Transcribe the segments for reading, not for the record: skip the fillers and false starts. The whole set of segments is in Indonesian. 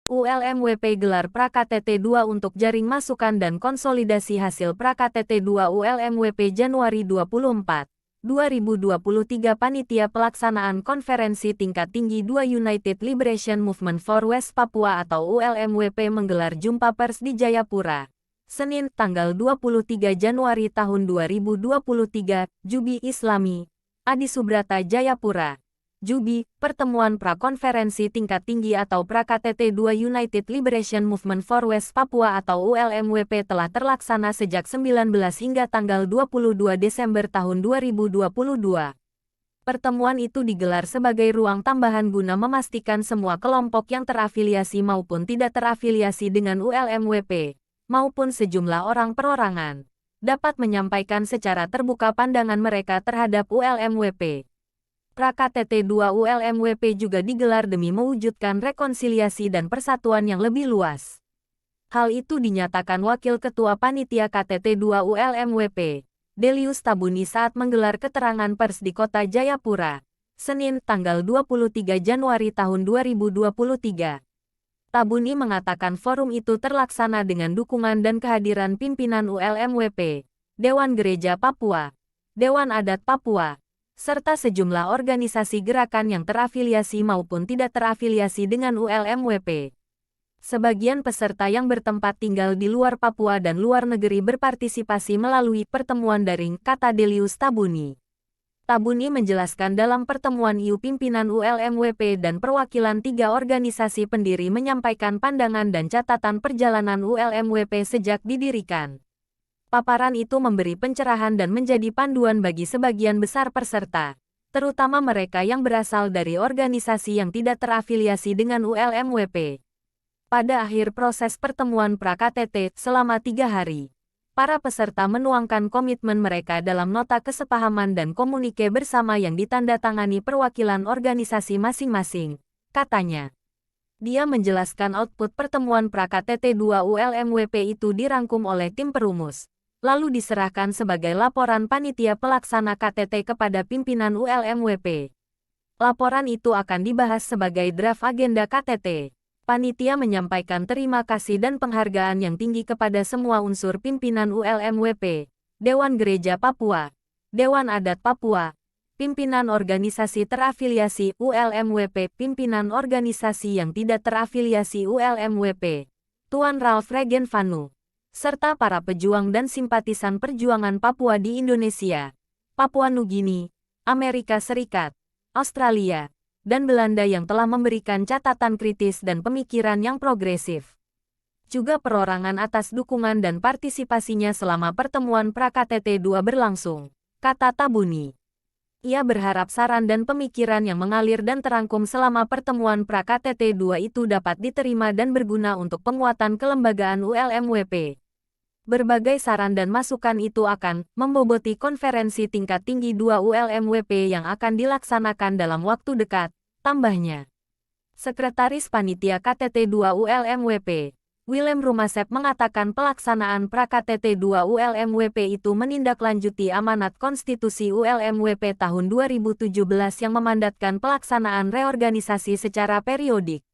ULMWP gelar pra-KTT 2 untuk jaring masukan dan konsolidasi hasil pra-KTT 2 ULMWP Januari 24, 2023. Panitia Pelaksanaan Konferensi Tingkat Tinggi 2 United Liberation Movement for West Papua atau ULMWP menggelar jumpa pers di Jayapura, Senin, tanggal 23 Januari tahun 2023, Jubi Islami, Adi Subrata, Jayapura. Jubi, pertemuan pra-konferensi tingkat tinggi atau pra-KTT 2 United Liberation Movement for West Papua atau ULMWP telah terlaksana sejak 19 hingga tanggal 22 Desember tahun 2022. Pertemuan itu digelar sebagai ruang tambahan guna memastikan semua kelompok yang terafiliasi maupun tidak terafiliasi dengan ULMWP, maupun sejumlah orang perorangan, dapat menyampaikan secara terbuka pandangan mereka terhadap ULMWP. Pra-KTT 2 ULMWP juga digelar demi mewujudkan rekonsiliasi dan persatuan yang lebih luas. Hal itu dinyatakan Wakil Ketua Panitia KTT 2 ULMWP, Delius Tabuni saat menggelar keterangan pers di Kota Jayapura, Senin, tanggal 23 Januari tahun 2023. Tabuni mengatakan forum itu terlaksana dengan dukungan dan kehadiran pimpinan ULMWP, Dewan Gereja Papua, Dewan Adat Papua, serta sejumlah organisasi gerakan yang terafiliasi maupun tidak terafiliasi dengan ULMWP. Sebagian peserta yang bertempat tinggal di luar Papua dan luar negeri berpartisipasi melalui pertemuan daring, kata Delius Tabuni. Tabuni menjelaskan dalam pertemuan itu pimpinan ULMWP dan perwakilan 3 organisasi pendiri menyampaikan pandangan dan catatan perjalanan ULMWP sejak didirikan. Paparan itu memberi pencerahan dan menjadi panduan bagi sebagian besar peserta, terutama mereka yang berasal dari organisasi yang tidak terafiliasi dengan ULMWP. Pada akhir proses pertemuan pra-KTT selama 3 hari, para peserta menuangkan komitmen mereka dalam nota kesepahaman dan komunike bersama yang ditandatangani perwakilan organisasi masing-masing, katanya. Dia menjelaskan output pertemuan pra-KTT 2 ULMWP itu dirangkum oleh tim perumus, lalu diserahkan sebagai laporan panitia pelaksana KTT kepada pimpinan ULMWP. Laporan itu akan dibahas sebagai draft agenda KTT. Panitia menyampaikan terima kasih dan penghargaan yang tinggi kepada semua unsur pimpinan ULMWP, Dewan Gereja Papua, Dewan Adat Papua, pimpinan organisasi terafiliasi ULMWP, pimpinan organisasi yang tidak terafiliasi ULMWP, Tuan Ralph Regen Vanu, serta para pejuang dan simpatisan perjuangan Papua di Indonesia, Papua Nugini, Amerika Serikat, Australia, dan Belanda yang telah memberikan catatan kritis dan pemikiran yang progresif. Juga perorangan atas dukungan dan partisipasinya selama pertemuan pra-KTT 2 berlangsung, kata Tabuni. Ia berharap saran dan pemikiran yang mengalir dan terangkum selama pertemuan pra-KTT 2 itu dapat diterima dan berguna untuk penguatan kelembagaan ULMWP. Berbagai saran dan masukan itu akan memboboti konferensi tingkat tinggi 2 ULMWP yang akan dilaksanakan dalam waktu dekat, tambahnya. Sekretaris Panitia KTT 2 ULMWP, Willem Rumasep mengatakan pelaksanaan pra-KTT 2 ULMWP itu menindaklanjuti amanat konstitusi ULMWP tahun 2017 yang memandatkan pelaksanaan reorganisasi secara periodik.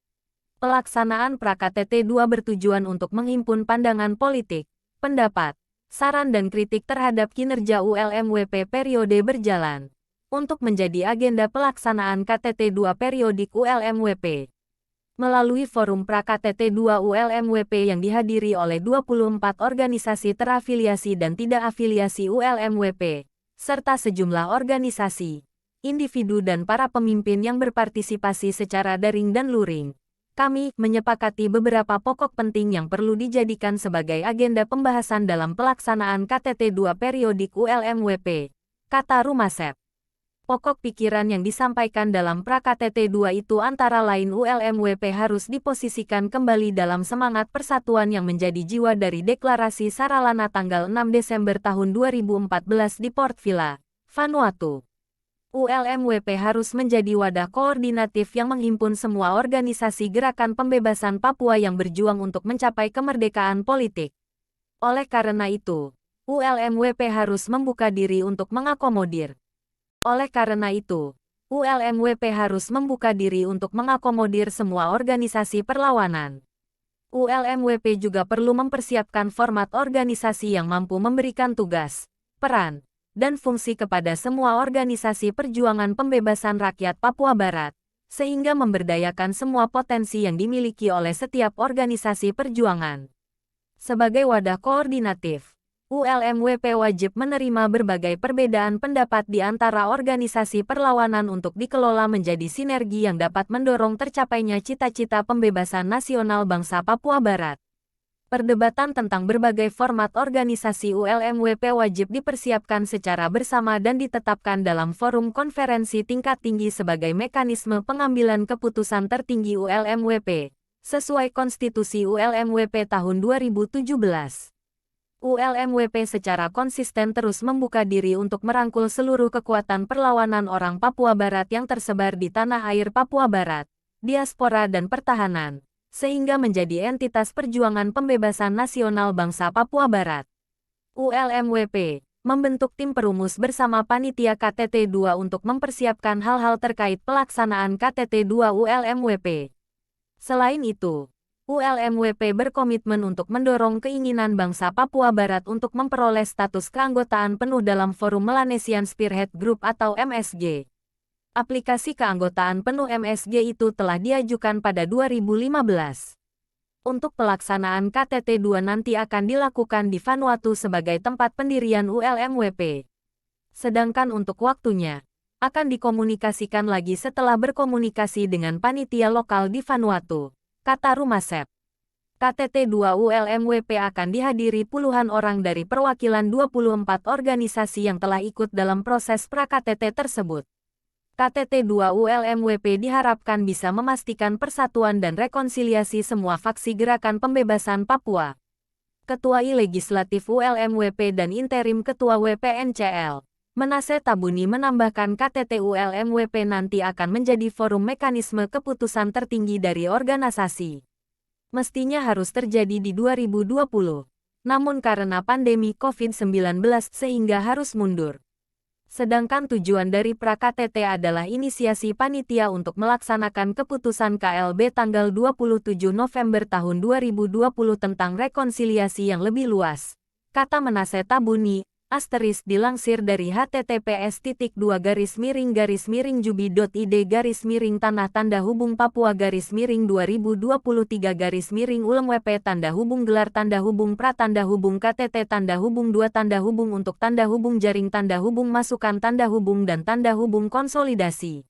Pelaksanaan pra-KTT 2 bertujuan untuk menghimpun pandangan politik, pendapat, saran dan kritik terhadap kinerja ULMWP periode berjalan, untuk menjadi agenda pelaksanaan KTT 2 periodik ULMWP. Melalui forum pra-KTT 2 ULMWP yang dihadiri oleh 24 organisasi terafiliasi dan tidak afiliasi ULMWP, serta sejumlah organisasi, individu dan para pemimpin yang berpartisipasi secara daring dan luring, kami menyepakati beberapa pokok penting yang perlu dijadikan sebagai agenda pembahasan dalam pelaksanaan KTT 2 periodik ULMWP, kata Rumasep. Pokok pikiran yang disampaikan dalam pra-KTT 2 itu antara lain ULMWP harus diposisikan kembali dalam semangat persatuan yang menjadi jiwa dari Deklarasi Saralana tanggal 6 Desember tahun 2014 di Port Vila, Vanuatu. ULMWP harus menjadi wadah koordinatif yang menghimpun semua organisasi gerakan pembebasan Papua yang berjuang untuk mencapai kemerdekaan politik. Oleh karena itu, ULMWP harus membuka diri untuk mengakomodir. Oleh karena itu, ULMWP harus membuka diri untuk mengakomodir semua organisasi perlawanan. ULMWP juga perlu mempersiapkan format organisasi yang mampu memberikan tugas, peran, dan fungsi kepada semua organisasi perjuangan pembebasan rakyat Papua Barat, sehingga memberdayakan semua potensi yang dimiliki oleh setiap organisasi perjuangan. Sebagai wadah koordinatif, ULMWP wajib menerima berbagai perbedaan pendapat di antara organisasi perlawanan untuk dikelola menjadi sinergi yang dapat mendorong tercapainya cita-cita pembebasan nasional bangsa Papua Barat. Perdebatan tentang berbagai format organisasi ULMWP wajib dipersiapkan secara bersama dan ditetapkan dalam forum konferensi tingkat tinggi sebagai mekanisme pengambilan keputusan tertinggi ULMWP, sesuai Konstitusi ULMWP tahun 2017. ULMWP secara konsisten terus membuka diri untuk merangkul seluruh kekuatan perlawanan orang Papua Barat yang tersebar di tanah air Papua Barat, diaspora dan pertahanan, sehingga menjadi entitas perjuangan pembebasan nasional bangsa Papua Barat. ULMWP membentuk tim perumus bersama panitia KTT 2 untuk mempersiapkan hal-hal terkait pelaksanaan KTT 2 ULMWP. Selain itu, ULMWP berkomitmen untuk mendorong keinginan bangsa Papua Barat untuk memperoleh status keanggotaan penuh dalam Forum Melanesian Spearhead Group atau MSG. Aplikasi keanggotaan penuh MSG itu telah diajukan pada 2015. Untuk pelaksanaan KTT 2 nanti akan dilakukan di Vanuatu sebagai tempat pendirian ULMWP. Sedangkan untuk waktunya, akan dikomunikasikan lagi setelah berkomunikasi dengan panitia lokal di Vanuatu, kata Rumasep. KTT 2 ULMWP akan dihadiri puluhan orang dari perwakilan 24 organisasi yang telah ikut dalam proses pra-KTT tersebut. KTT 2 ULMWP diharapkan bisa memastikan persatuan dan rekonsiliasi semua faksi gerakan pembebasan Papua. Ketua I-Legislatif ULMWP dan Interim Ketua WPNCL, Manase Tabuni menambahkan KTT ULMWP nanti akan menjadi forum mekanisme keputusan tertinggi dari organisasi. Mestinya harus terjadi di 2020, namun karena pandemi COVID-19 sehingga harus mundur. Sedangkan tujuan dari pra-KTT adalah inisiasi panitia untuk melaksanakan keputusan KLB tanggal 27 November tahun 2020 tentang rekonsiliasi yang lebih luas, kata Manase Tabuni. Dilansir dari https://jubi.id/tanda-ULMWP-ULM-KTT-2 untuk tanda hubung jaring tanda hubung masukan tanda hubung dan tanda hubung konsolidasi.